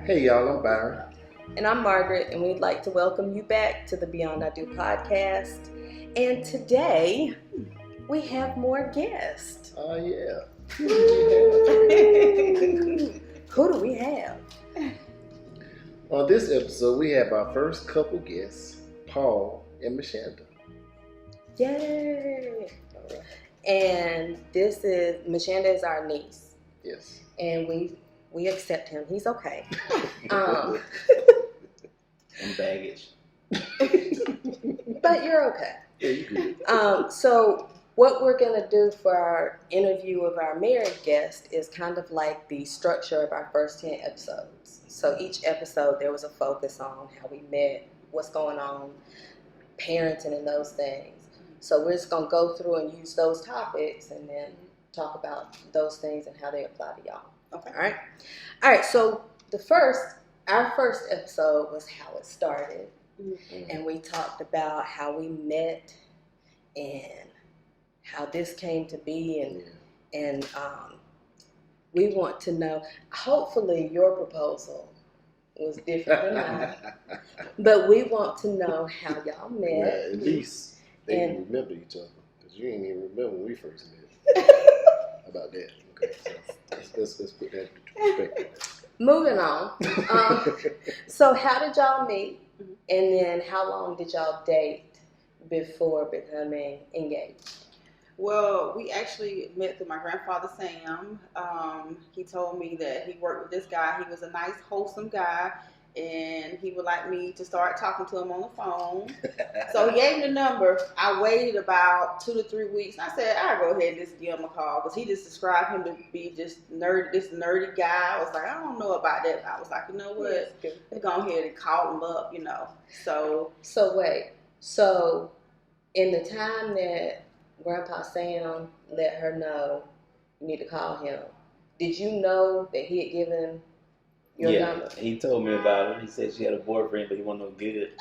Hey y'all, I'm Byron. And I'm Margaret, and we'd like to welcome you back to the Beyond I Do podcast. And today, we have more guests. Oh yeah. Who do we have? On this episode, we have our first couple guests, Paul and Mashanda. Yay! And Mashanda is our niece. Yes. And we accept him. He's okay. I'm baggage. But you're okay. Yeah, you good. So what we're going to do for our interview of our married guest is kind of like the structure of our first 10 episodes. So each episode there was a focus on how we met, what's going on, parenting and those things. So we're just going to go through and use those topics and then talk about those things and how they apply to y'all. Okay. All right. So our first episode was how it started. Mm-hmm. And we talked about how we met and how this came to be, and we want to know. Hopefully, your proposal was different than mine, but we want to know how y'all met. Yeah, at least they can remember each other, because you ain't even remember when we first met. How about that? Okay, so let's put that into perspective. Moving on. So, how did y'all meet? And then how long did y'all date before becoming engaged? Well, we actually met through my grandfather, Sam. He told me that he worked with this guy. He was a nice, wholesome guy, and he would like me to start talking to him on the phone. So he gave me the number. I waited about 2 to 3 weeks, and I said, I'll go ahead and just give him a call, because he just described him to be this nerdy guy. I was like, I don't know about that. I was like, you know what? Let's go ahead and call him up, So wait. So in the time that Grandpa Sam let her know you need to call him, did you know that he had given your number? He told me about it. He said she had a boyfriend, but he wasn't no good.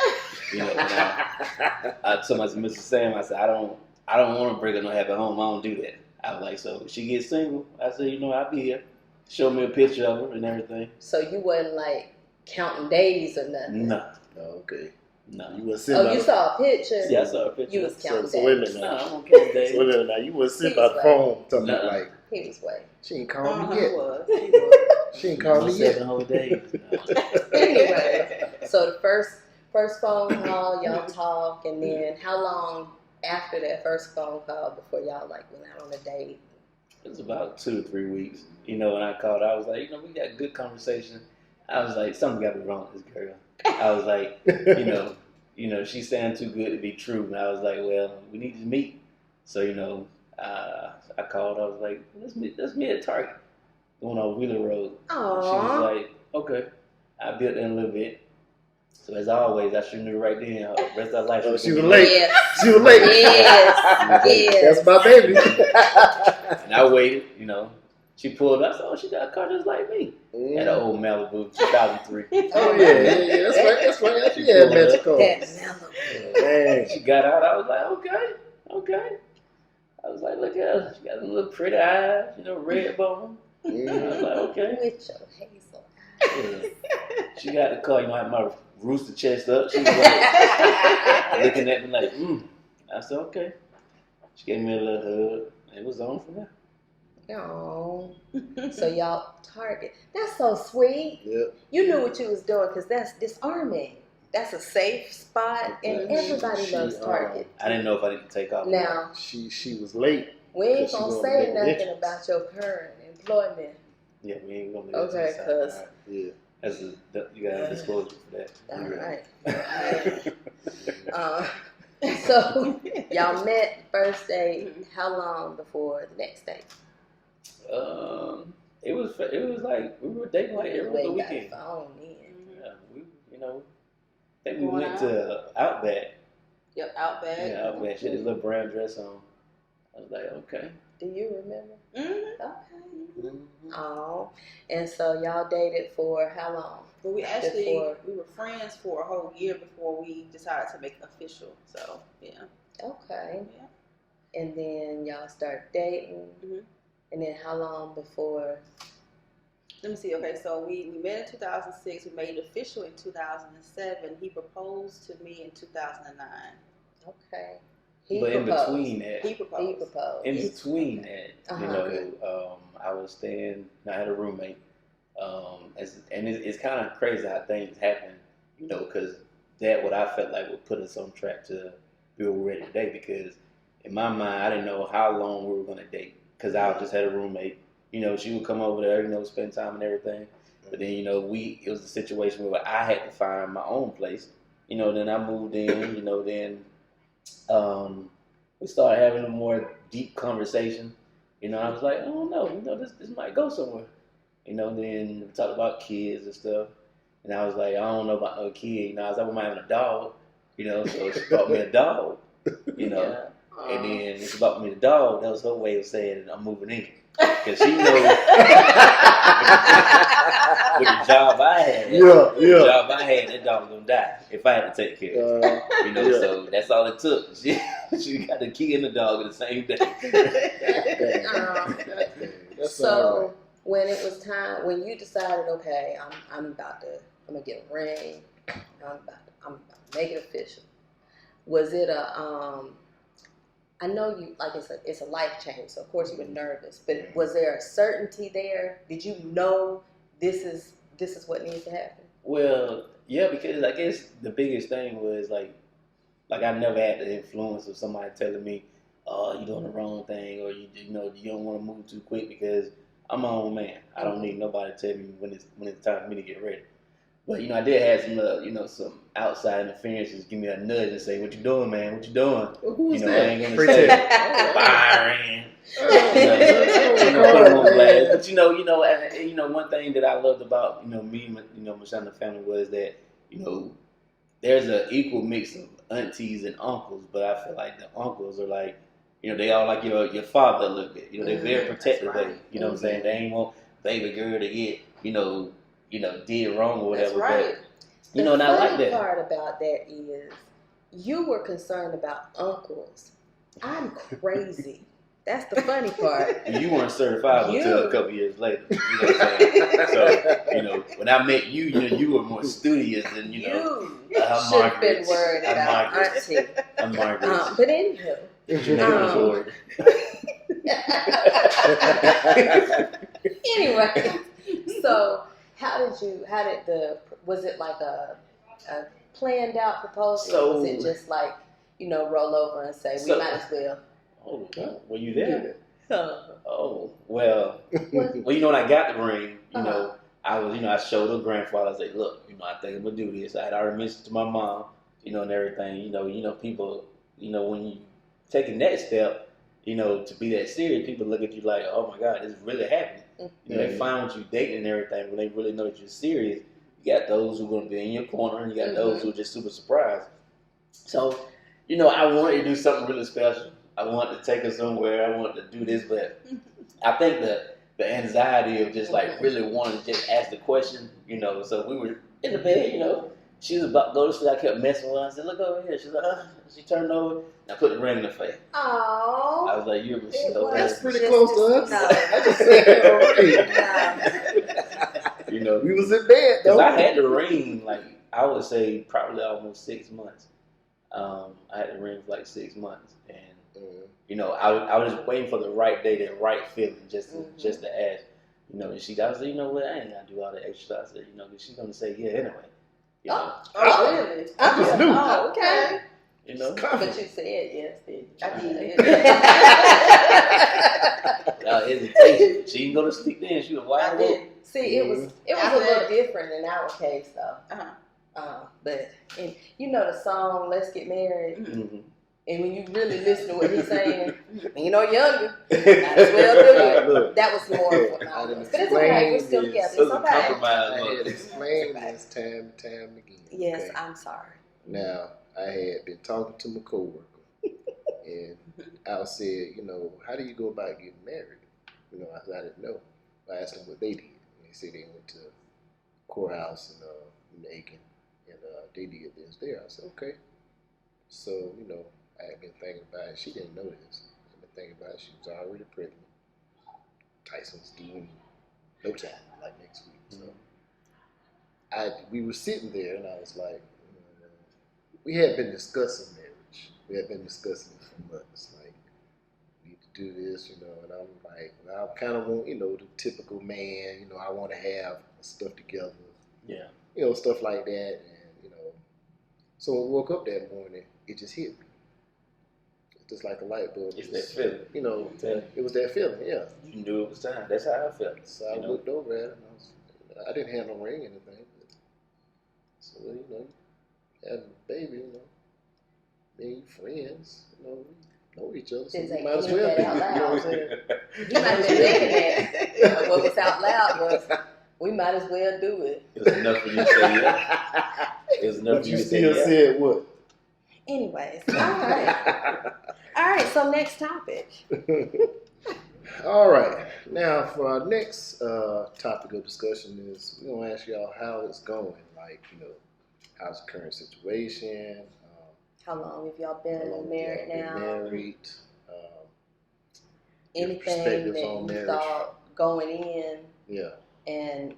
I told Mr. Sam, I said, I don't want to break up no happy home. I don't do that. I was like, so she gets single. I said, I'll be here. Show me a picture of her and everything. So you wasn't like counting days or nothing? No. Oh, okay. No. You was sitting you saw a picture? Yeah, I saw a picture. You was counting days. So wait a minute now. No, I don't count days. So wait a minute now. You was sitting by the phone talking about like, he was waiting. she ain't called me yet. He was. She ain't called me yet. 7 whole days. Anyway, so the first phone call, y'all talk, and then how long after that first phone call before y'all like went out on a date? It was about 2 to 3 weeks. When I called, I was like, we got good conversation. I was like, something got to be wrong with this girl. I was like, she sounded too good to be true. And I was like, well, we need to meet. So, I called. I was like, let's meet at Target, going on Wheeler Road. Aww. She was like, okay. I built in a little bit. So as always, I shouldn't have right then. The rest of life. Oh, she was late. Yes. She was late. Yes. That's my baby. And I waited. She pulled up. Oh, she got a car just like me. Had an old Malibu, 2003. Oh yeah. That's right. She had Mexico. That Malibu. Man. She got out. I was like, okay. I was like, look at her. She got a little pretty eyes, red bone. I was like, okay. With your hazel eyes. Yeah. She got the car. I had my rooster chest up. She was like, looking at me like, I said, okay. She gave me a little hug. It was on from there. Oh, so y'all Target. That's so sweet. Yep. You knew what you was doing because that's disarming. That's a safe spot, and everybody loves Target. I didn't know if I didn't take off. Now she was late. we ain't gonna say nothing entrance about your current employment. Yeah, we ain't gonna. Okay, cause you gotta disclosure for that. All right. So y'all met first date. How long before the next date? It was like we were dating like every other weekend. Yeah, I think we went to Outback. Yep, Outback. Yeah, Outback. She had a little brown dress on. I was like, okay. Do you remember? Mm-hmm. Okay. Mm-hmm. Oh, and so y'all dated for how long? But we were friends for a whole year before we decided to make it official. So yeah. Okay. Yeah. And then y'all start dating. Mm-hmm. And then how long before Let me see. Okay, so we met in 2006. We made it official in 2007. He proposed to me in 2009. Okay. But in between that, He proposed. in between that, you know, Okay. I was staying. I had a roommate, and it's kind of crazy how things happen, you know, because that what I felt like would put us on track to be where we're at today. Because in my mind, I didn't know how long we were gonna date. Because I just had a roommate. You know, she would come over there, you know, spend time and everything. But then, you know, it was a situation where I had to find my own place. You know, then I moved in. You know, then we started having a more deep conversation. You know, I was like, I don't know, you know, this might go somewhere. You know, then we talked about kids and stuff. And I was like, I don't know about no kid. You know, I was like, we might have a dog. You know, so she bought me a dog. You know, Yeah. and then when she bought me the dog, that was her way of saying I'm moving in. Because she knows with the job I had, that dog was gonna die if I had to take care of it. You know, so that's all it took. She got the key and the dog in the same day. So when it was time, when you decided, okay, I'm gonna get a ring, I'm about to make it official. Was it I know you like it's a life change, so of course you were nervous. But was there a certainty there? Did you know this is what needs to happen? Well, yeah, because I guess the biggest thing was like I never had the influence of somebody telling me, "Oh, you're doing the wrong thing," or you know you don't want to move too quick because I'm my own man. I don't need nobody to tell me when it's time for me to get ready. But you know, I did have some you know, some outside interferences give me a nudge and say, "What you doing, man? What you doing?" Who's you know, that? I ain't gonna say Byron. But you know, one thing that I loved about me, Michelle and the family was that there's an equal mix of aunties and uncles, but I feel like the uncles are like, they all like your father a little bit. They're very protective of you. You know what I'm saying? They ain't want baby girl to get did wrong or whatever. That's right. But and I like that. The funny part about that is you were concerned about uncles. I'm crazy. That's the funny part. You weren't certified until a couple years later. You know what I'm saying? So, when I met you, you were more studious than, you should have been worried about auntie. But anywho. Anyway, so was it like a planned out proposal? Or was it just like, roll over and say, we might as well? Oh, were you there? Oh, well, when I got the ring, I was, I showed her grandfather. I said, look, I think I'm gonna do this. I had already mentioned to my mom, and everything. People, when you taking that step, to be that serious, people look at you like, oh my God, this is really happening. They find what you dating and everything. When they really know that you're serious, you got those who are gonna be in your corner, and you got those who are just super surprised. So, I wanted to do something really special. I wanted to take her somewhere. I wanted to do this, but I think the anxiety of just like really wanting to just ask the question, so we were in the bed, she was about to go to sleep. I kept messing with her. I said, look over here. She's like, she turned over and I put the ring in her face. Oh. I was like, you're so that's pretty close to us. No. I just said we was in bed though. Because I had the ring, like, I would say probably almost 6 months. I had the ring for like 6 months. And I was just waiting for the right day, the right feeling, just to ask. And she, I was like, what? I ain't gotta do all the extra. I said, she's gonna say yeah anyway. Really? I just knew. Oh, okay. But you said yes, did you? I did. Without hesitation, she didn't go to sleep then. She was wide awake. See, it was a little different in our case though. But the song "Let's Get Married." Mm-hmm. And when you really listen to what he's saying, and younger, might as well do it. That was more of what I was. But it's okay, we're still together. It's okay. I had explained this time and time again. Yes, okay? I'm sorry. Now, I had been talking to my coworker, and I said, how do you go about getting married? I didn't know. I asked them what they did. And they said they went to the courthouse in Aiken, and they did this there. I said, okay. So, I had been thinking about it. She didn't know this. I've been thinking about it. She was already pregnant. Tyson's due in no time. like next week. So we were sitting there, and I was like, we had been discussing marriage. We had been discussing it for months. Like, we need to do this, and I'm like, well, I kind of want, the typical man, I want to have stuff together. Yeah. Stuff like that. And, so when I woke up that morning, it just hit me. It's just like a light bulb. It's that feeling. It was that feeling, yeah. You knew it was time. That's how I felt. So I looked over at it, and I didn't have no ring or anything. So, having a baby, being friends, we know each other. So we might as well be. Out loud. You might have been thinking that. What was out loud was, we might as well do it. It was enough for you to say yeah. It was enough But for you you to say still yeah. said what? Anyways, all right. All right, so next topic. All right. Now, for our next topic of discussion is we're going to ask y'all how it's going. Like, how's the current situation? How long have y'all been married now? Married. Anything that you thought going in. Yeah. And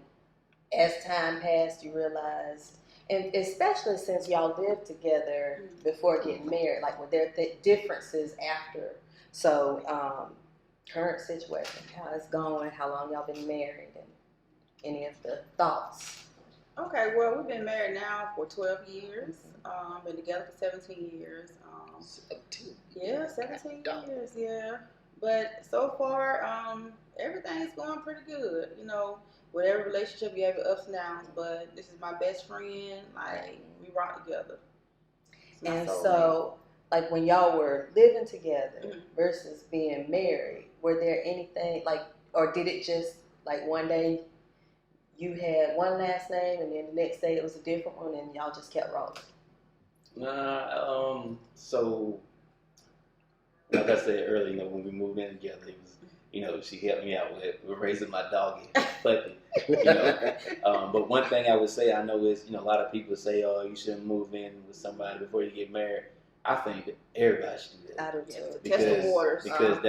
as time passed, you realized, and especially since y'all lived together before getting married, like were there differences after? So, current situation, how it's going, how long y'all been married, and any of the thoughts. Okay, well, we've been married now for 12 years. Been together for 17 years. 17. Yeah, 17 years, yeah. But so far, everything's going pretty good. With every relationship, you have your ups and downs, but this is my best friend. Like, we rock together. And so, like, when y'all were living together versus being married, were there anything, like, or did it just, like, one day you had one last name and then the next day it was a different one and y'all just kept rolling? So, like I said earlier, when we moved in together, it was, she helped me out with raising my doggy, Puppy. But one thing I would say, I know is, a lot of people say, oh, you shouldn't move in with somebody before you get married. I think that everybody should do that. I do too. Test the waters. Because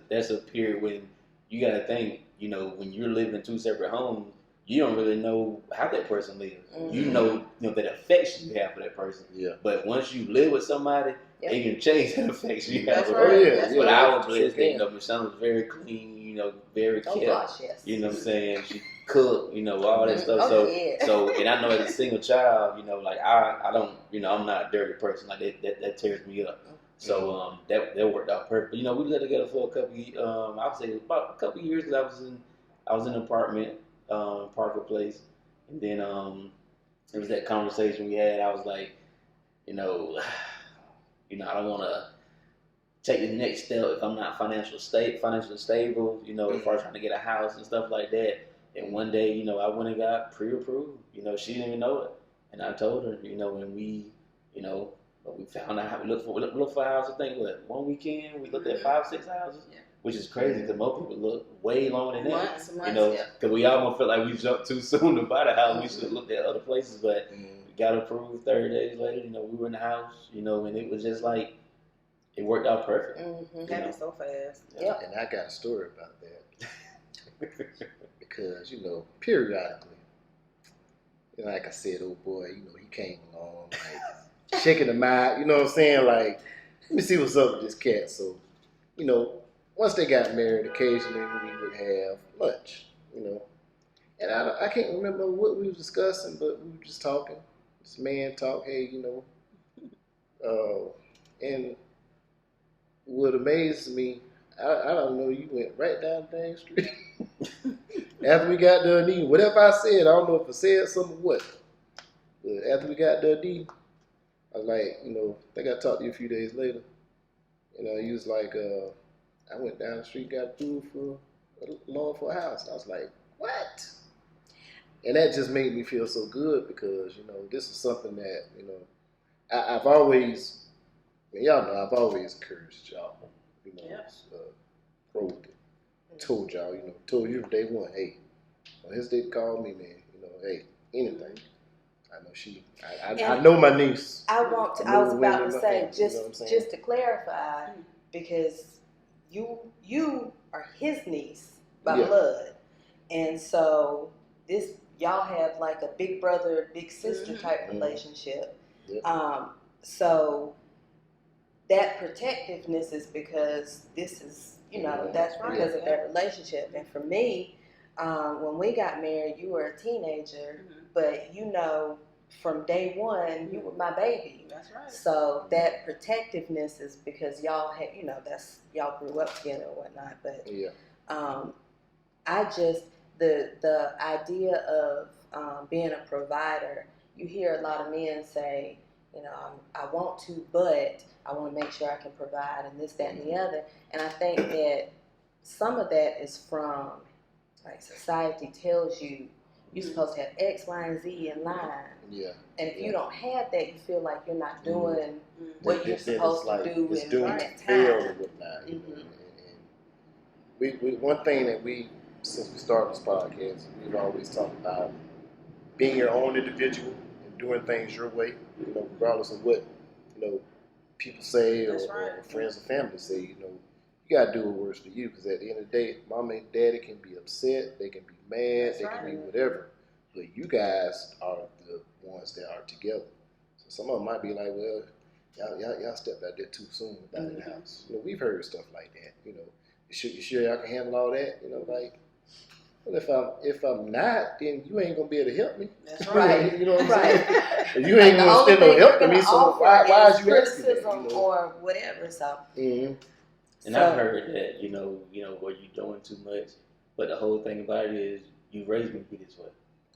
that's a period when you got to think, when you're living in two separate homes, you don't really know how that person lives. Mm-hmm. You know that affection you have for that person. Yeah. But once you live with somebody, it can change that affection you have. That's with right. But I was blessed that Michelle was very clean, very kept. Gosh, yes. You know what I'm saying? She cooked, all that stuff. And I know as a single child, like I don't, I'm not a dirty person. Like that tears me up. So that worked out perfect. We lived together for a couple. I would say about a couple of years. Because I was in an apartment, Parker Place, and then it was that conversation we had. I was like, I don't want to take the next step if I'm not financially stable. If I'm trying to get a house and stuff like that. And one day, I went and got pre-approved. She didn't even know it, and I told her, and we, but we found out we looked for a house. I think one weekend we looked at 5-6 houses, which is crazy because most people look way longer than that. Months, because we almost felt like we jumped too soon to buy the house. We should have looked at other places, but we got approved 30 days later. We were in the house, and it was just like it worked out perfect. Happened so fast. Yeah. And I got a story about that because periodically, like I said, old boy, he came along like checking him out. You know what I'm saying? Like, let me see what's up with this cat. So, once they got married, occasionally we would have lunch, And I can't remember what we were discussing, but we were just talking. This man talked, hey, and what amazed me, I don't know, you went right down Dang Street. After we got done eating, whatever I said, I don't know if I said something or what. But after we got done eating, I was like, I think I talked to you a few days later. He was like, I went down the street, got food for a loan for a house. I was like, what? And that just made me feel so good because, this is something that, I've always, y'all know, I've always encouraged y'all, probed it, told y'all, told you from day one, hey, on his day to call me, man, hey, anything. I know I know my niece. I was about to say, just to clarify, because you are his niece by blood, and so this y'all have like a big brother, big sister Mhm. type Mhm. relationship. Yeah. So that protectiveness is because this is, that's That's right, because of yeah. that relationship. And for me, when we got married, you were a teenager, Mhm. but from day one, you were my baby. That's right. So that protectiveness is because y'all had, that's y'all grew up together and whatnot. But Yeah. I just the idea of being a provider. You hear a lot of men say, I want to, but I want to make sure I can provide and this, that, and the other. And I think that some of that is from like society tells you you're supposed to have X, Y, and Z in line. Yeah. And if you don't have that, you feel like you're not doing what Then you're it's supposed like, to do it's in doomed that to fail time. or whatnot. And we one thing that since we started this podcast, we've always talked about being your own individual and doing things your way, regardless of what, people say That's or right. friends or family say, you got to do what works for you, because at the end of the day, mama and daddy can be upset, they can be mad, That's they can be right. whatever, but you guys are the ones that are together. So some of them might be like, well, y'all stepped out there too soon about the house. We've heard stuff like that. You sure y'all can handle all that? Like, well, if I'm not, then you ain't gonna be able to help me. That's right. You know what I'm right. saying? You ain't gonna spend no help to me, so why is you asking that? Criticism or whatever. So. Mm-hmm. And I've heard that, where you're doing too much, but the whole thing about it is you raised me to be this way.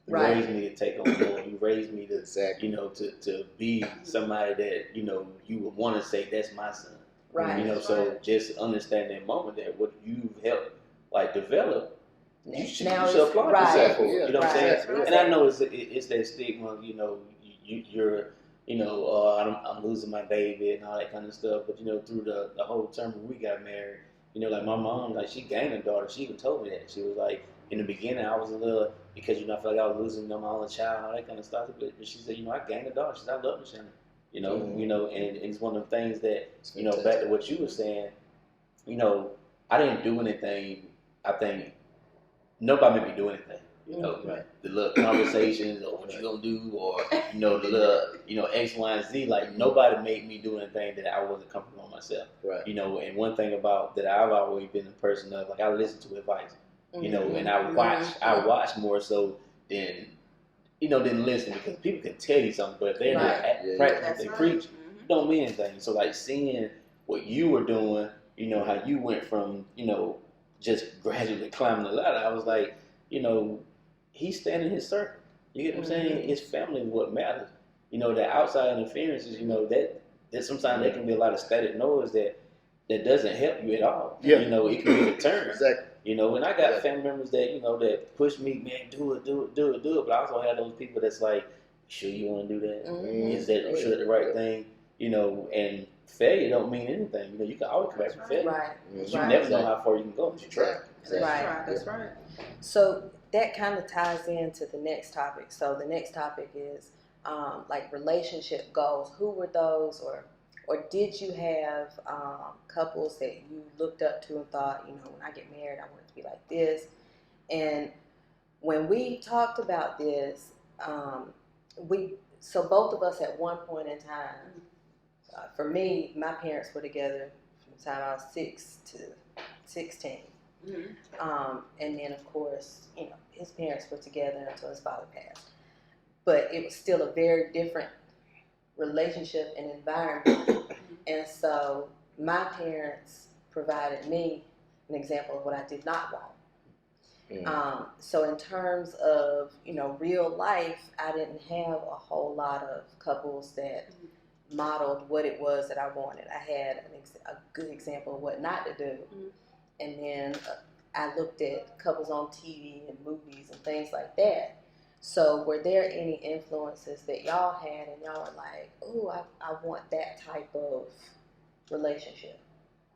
You raised me to take on more. You raised me to, to be somebody that, you would want to say, that's my son. Right. So just understand that moment that what you've helped, develop, you should applaud yourself for it. You know what I'm saying? Right. And I know it's that stigma, you're, I'm losing my baby and all that kind of stuff. But, through the whole term when we got married, like my mom, like she gained a daughter. She even told me that. She was like, in the beginning, I was a little, because, I felt like I was losing my only child and all that kind of stuff. But she said, I gained a daughter. She said, I love her, Shannon. And it's one of the things that, back to what you were saying, I didn't do anything. I think nobody made me do anything. The little conversations or what you gonna do or the little X, Y, and Z. Like nobody made me do anything that I wasn't comfortable on myself. Right. And one thing about that I've always been a person of, like, I listen to advice. And I watch more so than than listen, because people can tell you something, but if they're not practicing what they preach, it don't mean anything. So like seeing what you were doing, how you went from just gradually climbing the ladder, I was like, he's standing his circle. You get what I'm saying? His family is what matters. The outside interferences, that sometimes there can be a lot of static noise that doesn't help you at all. Yeah. It can be a deterrent. Exactly. And I got family members that, that push me, man, do it. But I also have those people that's like, sure you want to do that? Is that sure the right thing? And failure don't mean anything. You can always come back from failure. Right. You never know how far you can go if you try. That's right. So that kind of ties into the next topic. So the next topic is like relationship goals. Who were those, or did you have couples that you looked up to and thought, when I get married, I want it to be like this? And when we talked about this, so both of us at one point in time, for me, my parents were together from the time I was 6 to 16. And then, of course, his parents were together until his father passed. But it was still a very different relationship and environment. And so my parents provided me an example of what I did not want. So in terms of, real life, I didn't have a whole lot of couples that modeled what it was that I wanted. I had a good example of what not to do. And then I looked at couples on TV and movies and things like that. So were there any influences that y'all had and y'all were like, oh, I want that type of relationship?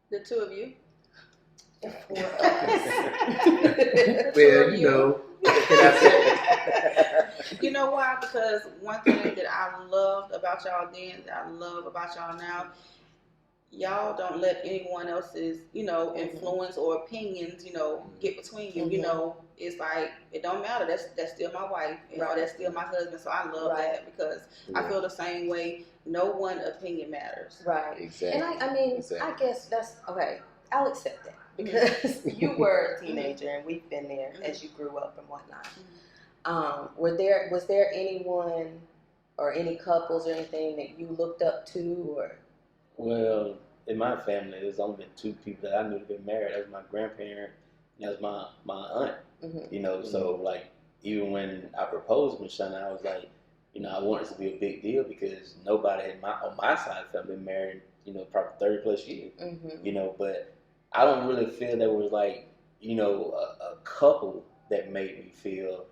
The two of you? The four of us. Well, what can I say? You know why? Because one thing that I loved about y'all then, that I love about y'all now, y'all don't let anyone else's, influence or opinions, get between you. It's like it don't matter. That's still my wife, Right. that's still my husband. So I love Right. that because I feel the same way. No one opinion matters. Right. Exactly. And I mean, I guess that's okay. I'll accept that because you were a teenager and we've been there as you grew up and whatnot. Was there anyone or any couples or anything that you looked up to or? Well, in my family, there's only been two people that I knew to be married. That was my grandparent, and that was my aunt. So like even when I proposed to Michelle, I was like, I wanted it to be a big deal because nobody on my side of the family been married, probably 30 plus years. But I don't really feel there was like, a couple that made me feel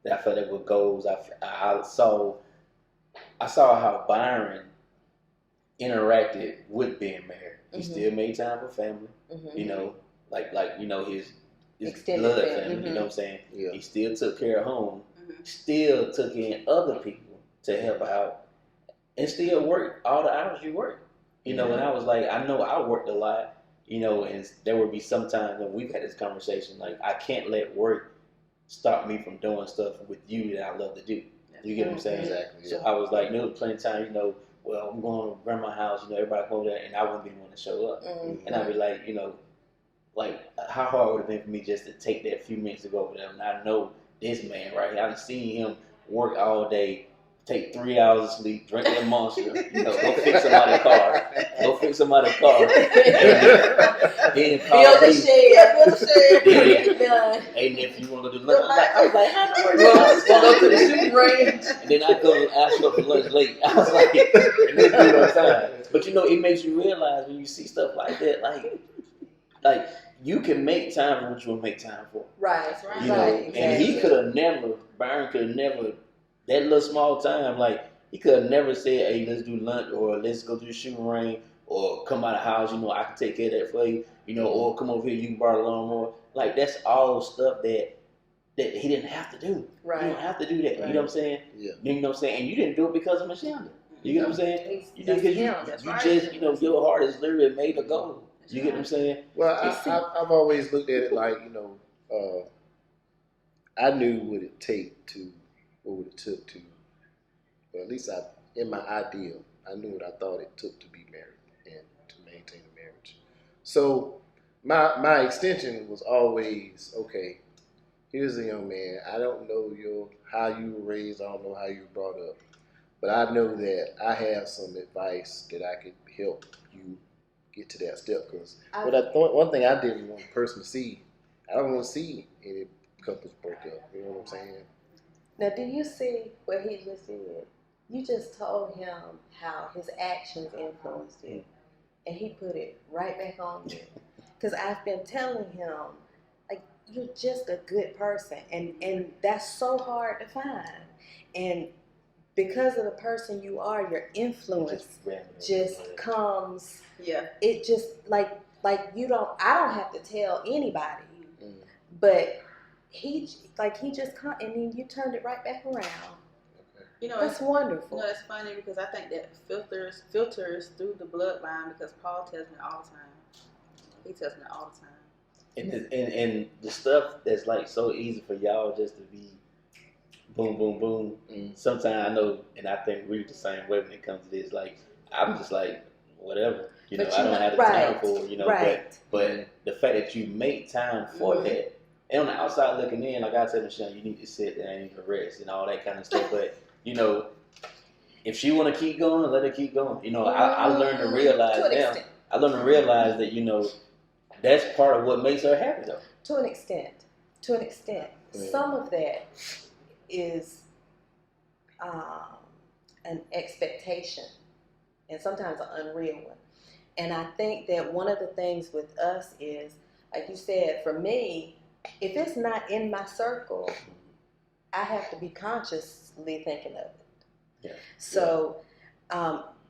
that I felt there were goals. I saw how Byron interacted with being married. He still made time for family. His extended blood family. family. You know what I'm saying? Yeah. He still took care of home. Still took in other people to help out, and still worked all the hours you work. And I was like, I know I worked a lot. And there would be some times when we've had this conversation, like I can't let work stop me from doing stuff with you that I love to do. You get what I'm saying? Exactly. So I was like, there was plenty of time, well, I'm going to grandma's house, everybody come over there, and I wouldn't be the one to show up. And I'd be like, like how hard would it have been for me just to take that few minutes to go over there? And I know this man right here, I've seen him work all day, take 3 hours of sleep, drink a Monster, go fix somebody's car, then call Build a me. shed. Then, hey nephew, you want to go do lunch? I was like, how do I go to the shooting range? And then I go ask you for lunch late. I was like, and then do it on time. But it makes you realize when you see stuff like that, like you can make time for what you want to make time for. Right. Exactly. And he Byron could have never, that little small time, like he could have never said, hey, let's do lunch or let's go to the shooting range or come out of the house, I can take care of that for you, or come over here, you can borrow the lawnmower. Like that's all stuff that he didn't have to do. Right. You don't have to do that. Right. You know what I'm saying? Yeah. You know what I'm saying? And you didn't do it because of Michelle. You get what I'm saying? You did because you right. just, your heart is literally made to go. You get what I'm saying? Well, I've always looked at it like, I knew what it took to, or at least in my ideal, I knew what I thought it took to be married and to maintain a marriage. So my extension was always, okay, here's a young man. I don't know how you were raised. I don't know how you were brought up. But I know that I have some advice that I could help you get to that step. Because one thing I didn't want a person to see, I don't want to see any couples break up. You know what I'm saying? Now, do you see what he just did? You just told him how his actions influenced you. And he put it right back on you. Because I've been telling him, like, you're just a good person. And that's so hard to find. And because of the person you are, your influence just comes. Yeah. It just I don't have to tell anybody. But he just come, and then you turned it right back around. That's wonderful. It's funny because I think that filters through the bloodline because Paul tells me all the time. He tells me all the time. And the stuff that's like so easy for y'all just to be boom, boom, boom. Sometimes I know, and I think we're the same way when it comes to this. Like I'm just like whatever, I don't have the time for, Right. But the fact that you make time for that, and on the outside looking in, like I tell Michelle, you need to sit there and you need to rest and all that kind of stuff. But if she want to keep going, let her keep going. I learned to realize now. I learned to realize that that's part of what makes her happy, though. To an extent. Yeah. Some of that is an expectation, and sometimes an unreal one. And I think that one of the things with us is, like you said, for me, if it's not in my circle, I have to be consciously thinking of it. Yeah. So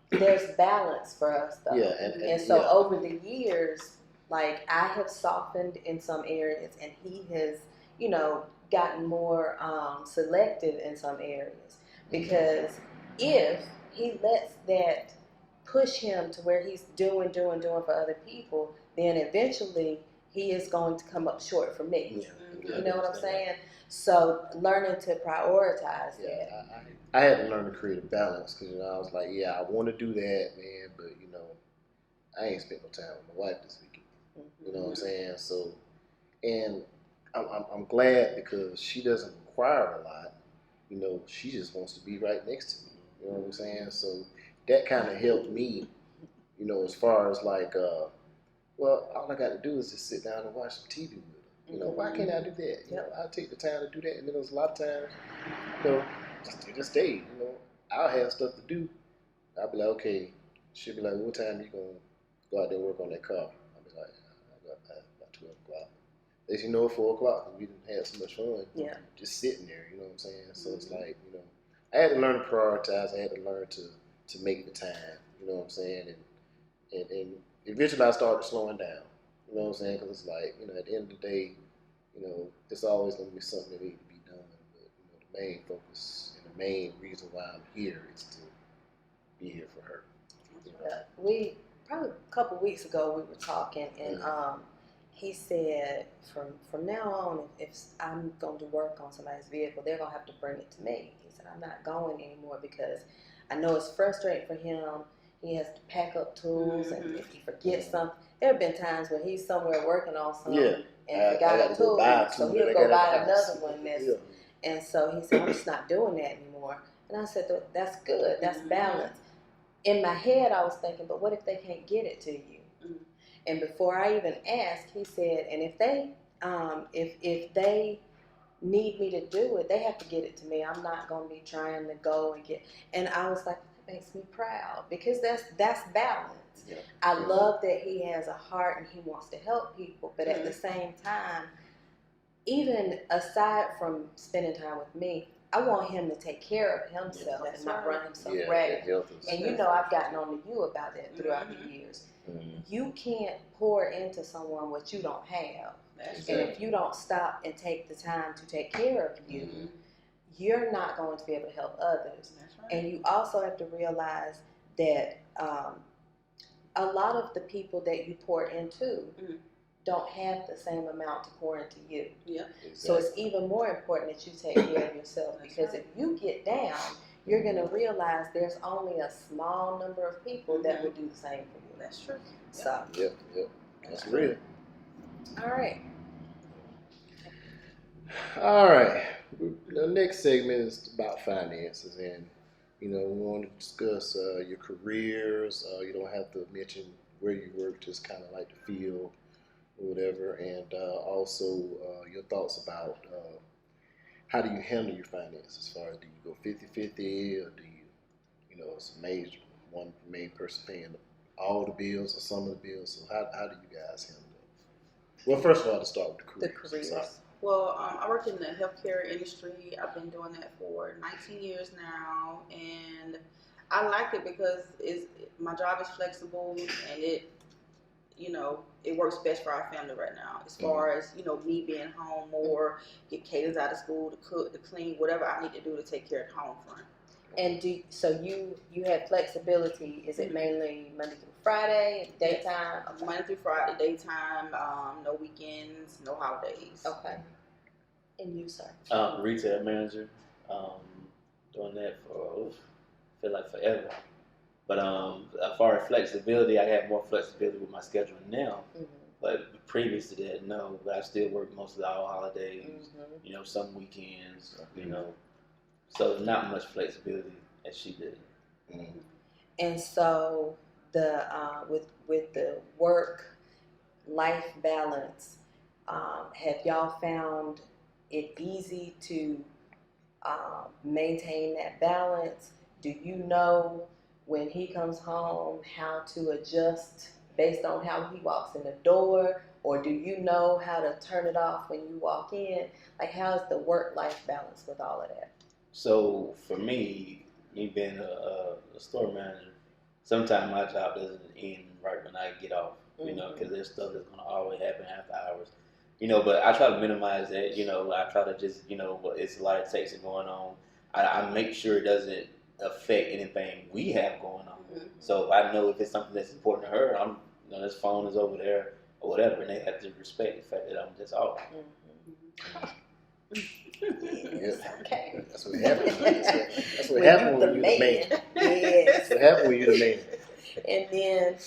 there's balance for us, though. Yeah, and so over the years, like I have softened in some areas, and he has, gotten more selective in some areas. Because if he lets that push him to where he's doing for other people, then eventually he is going to come up short for me. Yeah. You know what I'm saying? So learning to prioritize that. I had to learn to create a balance because I was like, yeah, I want to do that, man, but I ain't spent no time with my wife this weekend. You know what I'm saying? So, and I'm glad because she doesn't require a lot. She just wants to be right next to me. You know what I'm saying? So that kind of helped me. As far as like, well, all I got to do is just sit down and watch some TV with her. Why can't I do that? I'll take the time to do that. And then there's a lot of times, just stay. I'll have stuff to do. I'll be like, okay. She'll be like, what time you gonna go out there and work on that car? I'll be like, about 12 o'clock. As you know, at 4 o'clock, we didn't have so much fun. Yeah. Just sitting there, you know what I'm saying? So it's like, I had to learn to prioritize. I had to learn to make the time, you know what I'm saying? And eventually I started slowing down, you know what I'm saying? Because it's like, at the end of the day, it's always going to be something that needs to be done. But, the main focus and the main reason why I'm here is to be here for her. We probably a couple weeks ago we were talking, and he said from now on, if I'm going to work on somebody's vehicle, they're going to have to bring it to me. He said, I'm not going anymore because I know it's frustrating for him. He has to pack up tools, and if he forgets something, there have been times when he's somewhere working on something and forgot a tool, so he'll go buy another one. And so he said, I'm just not doing that anymore. And I said, that's good. That's balance. In my head, I was thinking, but what if they can't get it to you? And before I even asked, he said, and if they need me to do it, they have to get it to me. I'm not going to be trying to go and get. And I was like, that makes me proud because that's balance. Yeah. I love that he has a heart and he wants to help people, but at the same time, even aside from spending time with me, I want him to take care of himself and not run himself ragged. And I've gotten on to you about that throughout the years. You can't pour into someone what you don't have. And if you don't stop and take the time to take care of you, you're not going to be able to help others. And you also have to realize that a lot of the people that you pour into don't have the same amount to pour into you. Yeah. Exactly. So it's even more important that you take care of yourself because if you get down, you're going to realize there's only a small number of people that would do the same for you. That's true. So. Yep. That's real. All right. The next segment is about finances, and we want to discuss your careers. You don't have to mention where you work, just kind of like the field or whatever, and also your thoughts about how do you handle your finances, as far as do you go 50-50 or do it's a major one main person paying all the bills or some of the bills. So how do you guys handle that? Well, first of all, to start with the careers. Well, I work in the healthcare industry. I've been doing that for 19 years now, and I like it because my job is flexible and it works best for our family right now. As far as me being home more, get Cadence out of school, to cook, to clean, whatever I need to do to take care of home front. And so you have flexibility? Is it mainly Monday through Friday, daytime? Okay. Monday through Friday, daytime. No weekends, no holidays. Okay. And you, sir? Retail manager. Doing that for I feel like forever. But as far as flexibility, I have more flexibility with my schedule now. But previous to that, no. But I still work most of all holidays. Some weekends. So not much flexibility as she did. And so the with the work-life balance, have y'all found it easy to maintain that balance? Do you know when he comes home how to adjust based on how he walks in the door, or do you know how to turn it off when you walk in? Like, how's the work-life balance with all of that? So for me being a store manager, sometimes my job doesn't end right when I get off, because there's stuff that's going to always happen after hours. But I try to minimize that, I try to just, it's a lot of texting going on. I make sure it doesn't affect anything we have going on. Mm-hmm. So if I know if it's something that's important to her, I'm, you know, this phone is over there or whatever, and they have to respect the fact that I'm just off. Yes, okay. That's what happens. That's what When happens you when the you're the man. Yes. That's what happens when you're the man. And then,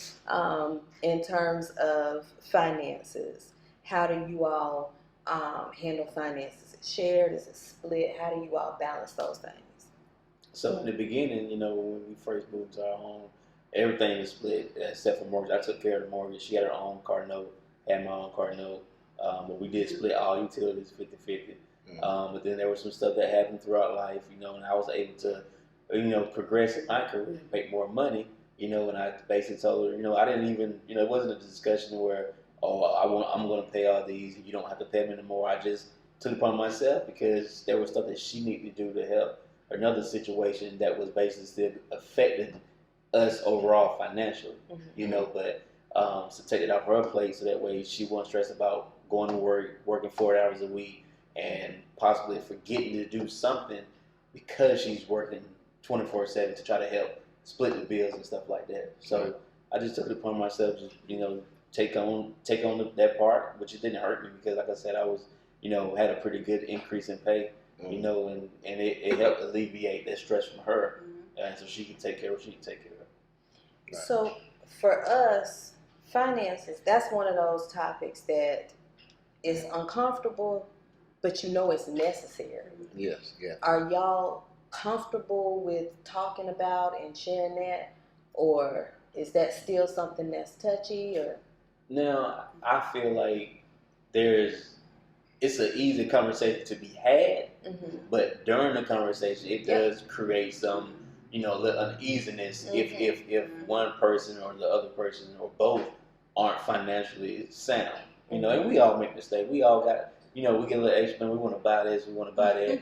in terms of finances, how do you all handle finances? Is it shared? Is it split? How do you all balance those things? So in the beginning, you know, when we first moved to our home, everything was split except for mortgage. I took care of the mortgage. She had her own car note, had my own car note. But we did split all utilities 50-50. But then there was some stuff that happened throughout life, you know, and I was able to, you know, progress in my career and make more money, you know, and I basically told her, you know, I didn't even, you know, it wasn't a discussion where, I'm going to pay all these and you don't have to pay them anymore. I just took it upon myself because there was stuff that she needed to do to help another situation that was basically still affecting us overall financially, you know, but so take it off her plate so that way she wasn't stressed about going to work, working 4 hours a week, and possibly forgetting to do something because she's working 24/7 to try to help split the bills and stuff like that. So I just took it upon myself to, you know, take on that part, which it didn't hurt me because, like I said, I was, you know, had a pretty good increase in pay, you know, and it helped alleviate that stress from her, and so she can take care of what she can take care of. Right. So for us, finances, that's one of those topics that is uncomfortable, but you know it's necessary. Yes, yeah. Are y'all comfortable with talking about and sharing that, or is that still something that's touchy? Or now I feel like it's an easy conversation to be had, but during the conversation it does create some, you know, little uneasiness if one person or the other person or both aren't financially sound. You know, and we all make mistakes. We all got, you know, we get a little extra. We want to buy this. We want to buy that.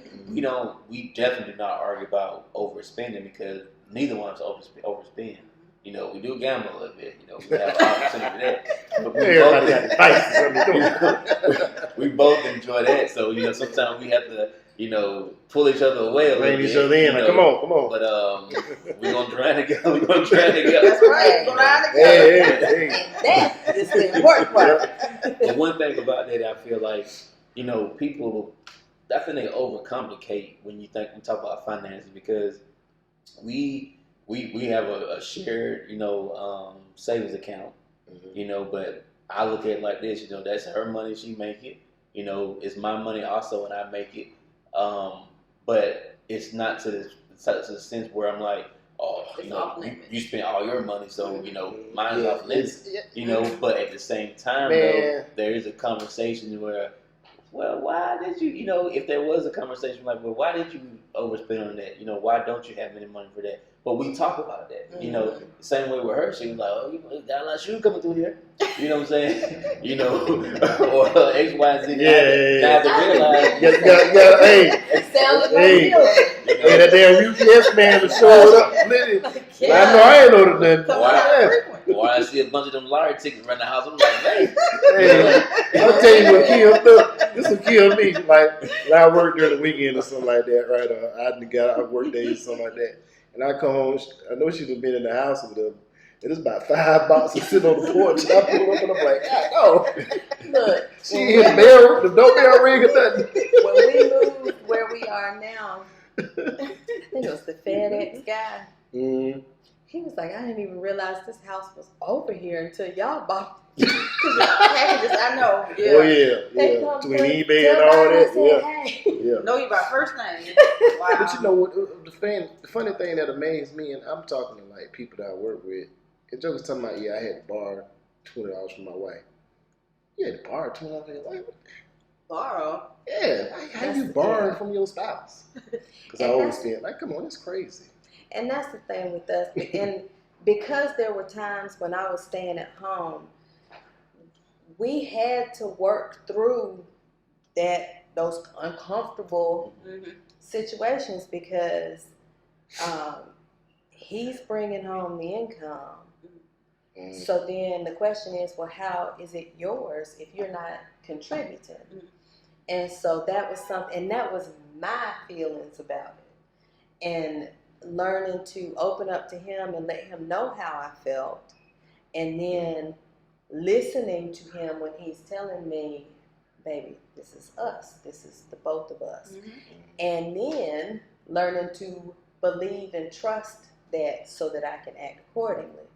We definitely do not argue about overspending because neither one of us overspend. You know, we do gamble a little bit. You know, we have an opportunity for that. But we both enjoy that. So, you know, sometimes we have to, you know, pull each other away a little bit. Bring each other in. Like, come on. But we're going to try together. We're going to try together. That's right. We're going to together. And that is the important part. But one thing about that, I feel like, you know, people, I think they overcomplicate when we talk about finances because we have a shared, you know, savings account, you know, but I look at it like this, you know, that's her money, she make it, you know, it's my money also and I make it, but it's not to the sense where I'm like, oh, you know, you spend all your money, so, you know, mine's off limits, you know, but at the same time, though, there is a conversation where, well, why did you know, if there was a conversation like, well, why did you overspend on that? You know, why don't you have any money for that? But we talk about that, you know, same way with her. She was like, oh, you got a lot of shoes coming through here. You know what I'm saying? You know, or X, Y, Z. Now to realize. Hey. It sounds like hey, that damn UPS man was showing up. I know I ain't know nothing. Why I see a bunch of them lottery tickets around the house, I'm like, hey. I'll tell you what killed this will kill me. Like when I work during the weekend or something like that, right? I got out work days or something like that. And I come home, I know she's been in the house with them. And it's about 5 boxes sitting on the porch. And I pull up and I'm like, God, no. Look, she ain't hit the doorbell ring or nothing. When we moved where we are now, I think it was the FedEx guy. He was like, I didn't even realize this house was over here until y'all bought it. Packages, I know. Yeah. Oh, yeah. Between eBay and all that. Know you by first name. Wow. But you know what? The funny thing that amazed me, and I'm talking to like people that I work with, and Joe was talking about, I had to borrow $20 from my wife. You had to borrow $20 from your wife? Borrow? Yeah. How you borrowing from your spouse? Because I always think, like, come on, that's crazy. And that's the thing with us. And because there were times when I was staying at home, we had to work through those uncomfortable situations because he's bringing home the income. So then the question is, well, how is it yours if you're not contributing? And so that was something, and that was my feelings about it. And learning to open up to him and let him know how I felt, and then listening to him when he's telling me, baby, this is us, this is the both of us, and then learning to believe and trust that so that I can act accordingly.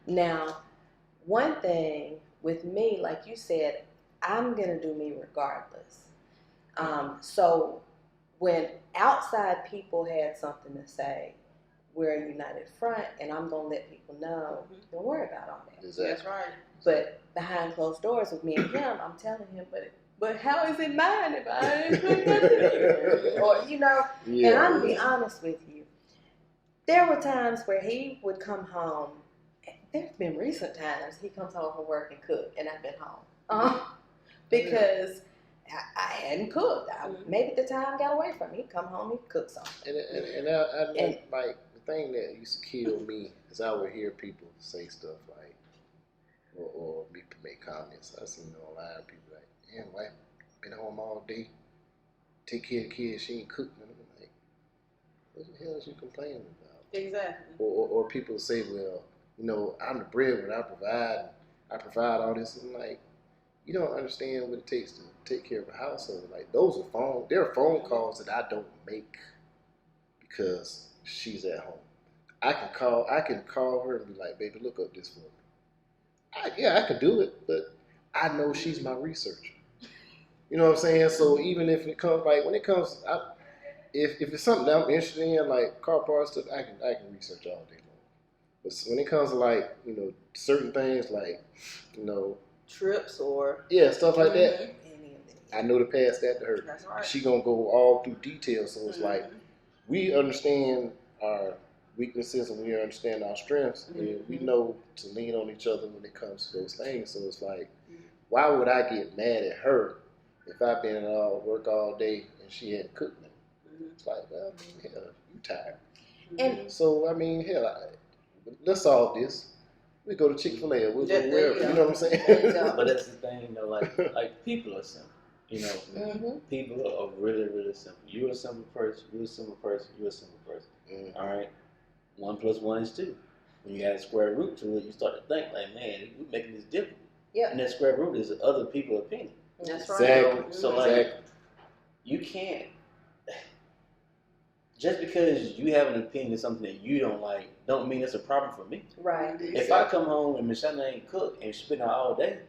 Now, one thing with me, like you said, I'm gonna do me regardless. So when outside people had something to say, we're a united front, and I'm gonna let people know, don't worry about all that. Exactly. That's right. But behind closed doors with me and him, I'm telling him, but how is it mine if I ain't put nothing in? Or, you know, and I'm gonna be honest with you. There were times where he would come home. There's been recent times he comes home from work and cook, and I've been home because I hadn't cooked. Maybe the time got away from me. He'd come home, he'd cook something. And I like the thing that used to kill me is I would hear people say stuff like, or me make comments. I seen online people like, "Damn, wife been home all day, take care of the kids. She ain't cooked." And I'm like, what the hell is you complaining about? Exactly. Or people say, well, you know, I'm the breadwinner. I provide all this. And I'm like, you don't understand what it takes to take care of a household. Like there are phone calls that I don't make because she's at home. I can call her and be like, baby, look up this for me. I can do it, but I know she's my researcher. You know what I'm saying? So even if it comes, like when it comes, if it's something that I'm interested in, like car parts stuff, I can research all day long. But when it comes to like, you know, certain things like, you know, trips or stuff like that, I know to pass that to her. That's right. She gonna go all through details. So it's like we understand our weaknesses and we understand our strengths, and we know to lean on each other when it comes to those things. So it's like, why would I get mad at her if I've been at work all day and she hadn't cooked me? It's like, well, I mean, hell, you tired. And so, I mean, hell, let's solve this. We go to Chick-fil-A, we'll go wherever, you know what I'm saying? But that's the thing, you know, like people are simple. You know, people are really, really simple. You're a simple person, you're a simple person, you're a simple person. All right? 1 + 1 is 2. When you add a square root to it, you start to think like, man, we're making this difficult. Yeah. And that square root is other people's opinion. That's right. Exactly. So like, you can't, just because you have an opinion of something that you don't like, don't mean it's a problem for me. Right. If I come home and Michelle ain't cooked and she's been out all day,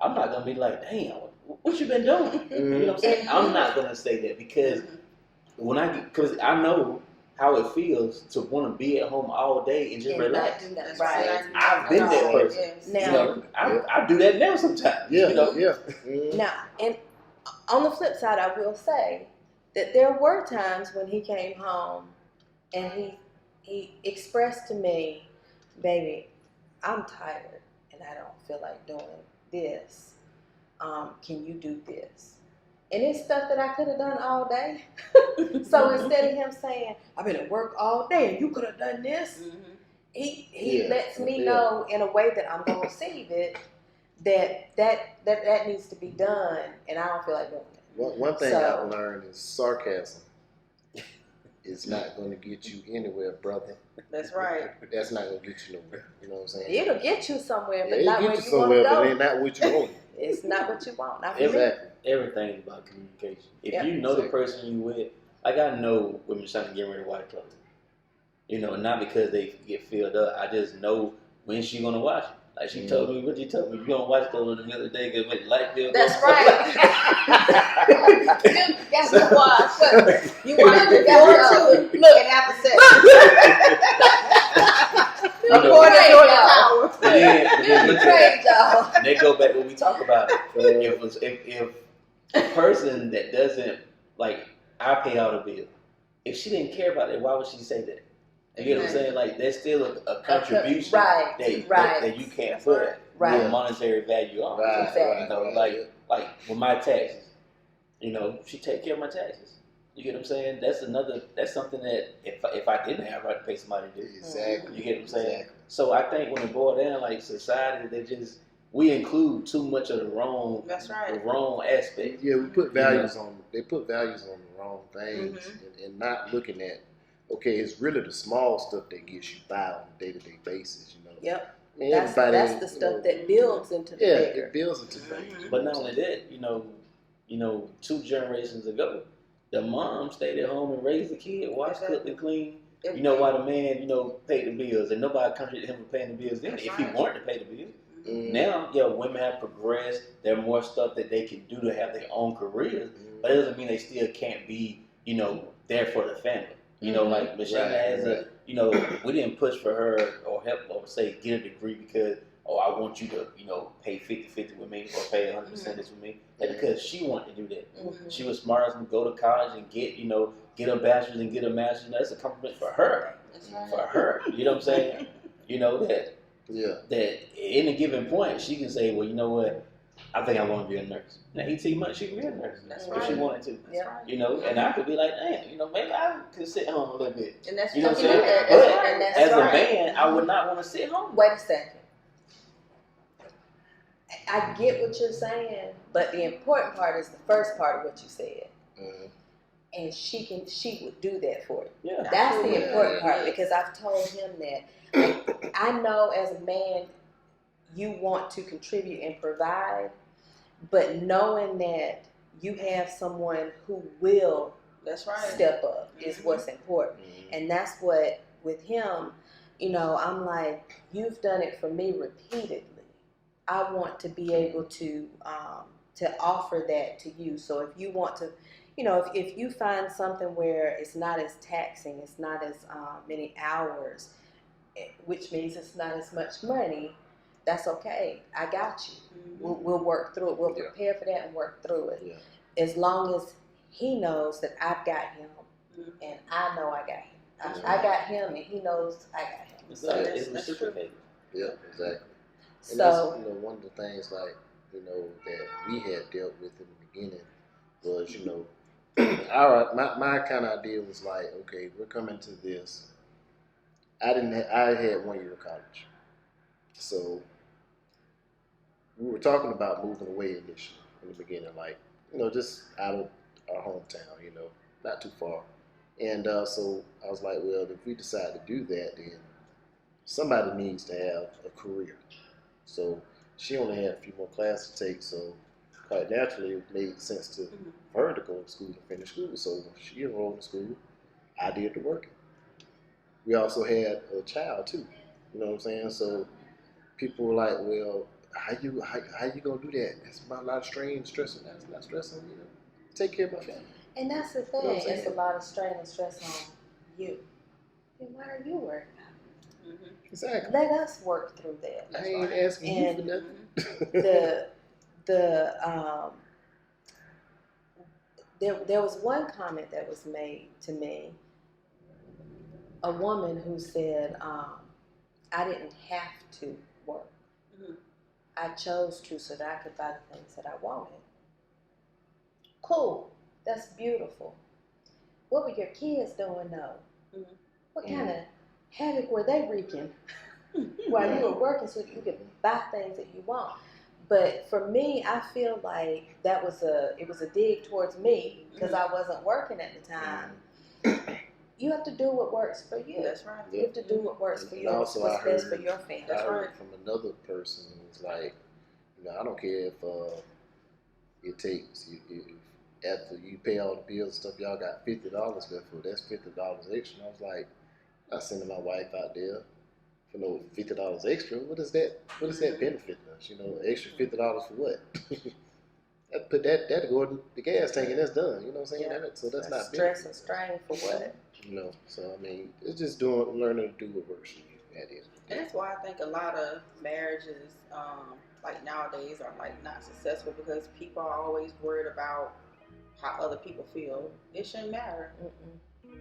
I'm not gonna be like, damn, what you been doing? You know what I'm saying? I'm not gonna say that because because I know how it feels to want to be at home all day and just relax. Right. I've been that person. Yes. Now, You know, I do that now sometimes. Yeah, You know? Now, and on the flip side, I will say that there were times when he came home and he expressed to me, baby, I'm tired and I don't feel like doing this. Can you do this? And it's stuff that I could have done all day. So instead of him saying, I've been at work all day and you could have done this, he lets me know in a way that I'm going to receive it that needs to be done, and I don't feel like doing it. One thing I've learned is sarcasm is not going to get you anywhere, brother. That's right. That's not going to get you nowhere. You know what I'm saying? It'll get you somewhere, but it'll not get where you you somewhere, want to go. but not what you want. It's not what you want. Not for Exactly. Everything is about communication. If you know the person you with, like I know when Michelle get ready to wash clothes. You know, not because they get filled up. I just know when she gonna wash it. Like she told me, what you told me, you gonna wash clothes the other day because the light bill. That's right. You got to wash. You want to go to look and after sex. And they go back when we talk about it. If a person that doesn't, like, I pay all the bill. If she didn't care about it, why would she say that? You get what I'm saying? Like, there's still a contribution that you can't put a monetary value on. You know, like with my taxes, you know, she take care of my taxes. You get what I'm saying? That's something that if I didn't have, I'd pay somebody to do. Exactly. You get what I'm saying? Exactly. So I think when it boils down, like society, we include too much of the wrong. That's right. The wrong aspect. Yeah, we put values on. They put values on the wrong things and not looking at okay, it's really the small stuff that gets you by on a day-to-day basis, you know. Yep. I mean, That's the stuff that builds into the bigger. It builds into things. But not only that, 2 generations ago, the mom stayed at home and raised the kid, washed, cooked, and cleaned. While the man, paid the bills, and nobody contradicted him for paying the bills then if he wanted to pay the bills. Now, women have progressed. There are more stuff that they can do to have their own careers, but it doesn't mean they still can't be, there for the family. Like Michelle has we didn't push for her or help or say get a degree because, I want you to, pay 50-50 with me or pay 100% with me. And because she wanted to do that. She was smart enough to go to college and get a bachelor's and get a master's. That's a compliment for her. For her. You know what I'm saying? That at any given point, she can say, well, you know what? I think I want to be a nurse. Now, 18 months, she can be a nurse if she wanted to. And I could be like, damn, maybe I could sit home a little bit. And that's what I'm saying. But as a man, I would not want to sit home. Wait a second. I get what you're saying, but the important part is the first part of what you said. And she would do that for you. Yeah. That's the important part because I've told him that. I know as a man, you want to contribute and provide, but knowing that you have someone who will step up is what's important. And that's what, with him, I'm like, you've done it for me repeatedly. I want to be able to offer that to you. So if you want to, if you find something where it's not as taxing, it's not as many hours, which means it's not as much money, that's okay. I got you. We'll work through it. We'll prepare for that and work through it. Yeah. As long as he knows that I've got him and I know I got him. I got him and he knows I got him. So it's reciprocated. Yeah, exactly. And so that's, one of the things that we had dealt with in the beginning was, my kind of idea was like, okay, we're coming to this. I had 1 year of college. So we were talking about moving away initially in the beginning, like, just out of our hometown, not too far. And so I was like, well, if we decide to do that, then somebody needs to have a career. So she only had a few more classes to take, so quite naturally it made sense for her to go to school and finish school. So she enrolled in school. I did the work. We also had a child too. You know what I'm saying? So people were like, well, how you gonna do that? That's a lot of strain and stress. That's not stress on you. Take care of my family. And that's the thing. It's a lot of strain and stress on you. Then why are you worried about it? Exactly. Let us work through that. I ain't asking you for nothing. There was one comment that was made to me. A woman who said, I didn't have to work. I chose to so that I could buy the things that I wanted. Cool. That's beautiful. What were your kids doing though? What kind of havoc were they wreaking while you were working so that you could buy things that you want? But for me, I feel like it was a dig towards me because I wasn't working at the time. You have to do what works for you. That's right. You have to do what works for you. Also, what's best for your family. I heard from another person who's like, I don't care if it takes after you pay all the bills and stuff, y'all got $50 left for. That's $50 extra. And I was like, I'm not sending my wife out there for no $50 extra. What is that? What does that benefit us? Extra $50 for what? That go in the gas tank and that's done. You know what I'm saying? Yeah. So that's not stress and strain for what? So I mean, it's just learning to do what works for you. That is. And that's why I think a lot of marriages, like nowadays, are like not successful because people are always worried about how other people feel. It shouldn't matter.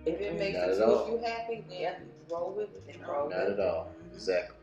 If it makes the two of you happy, then roll with it. Not at all. Exactly.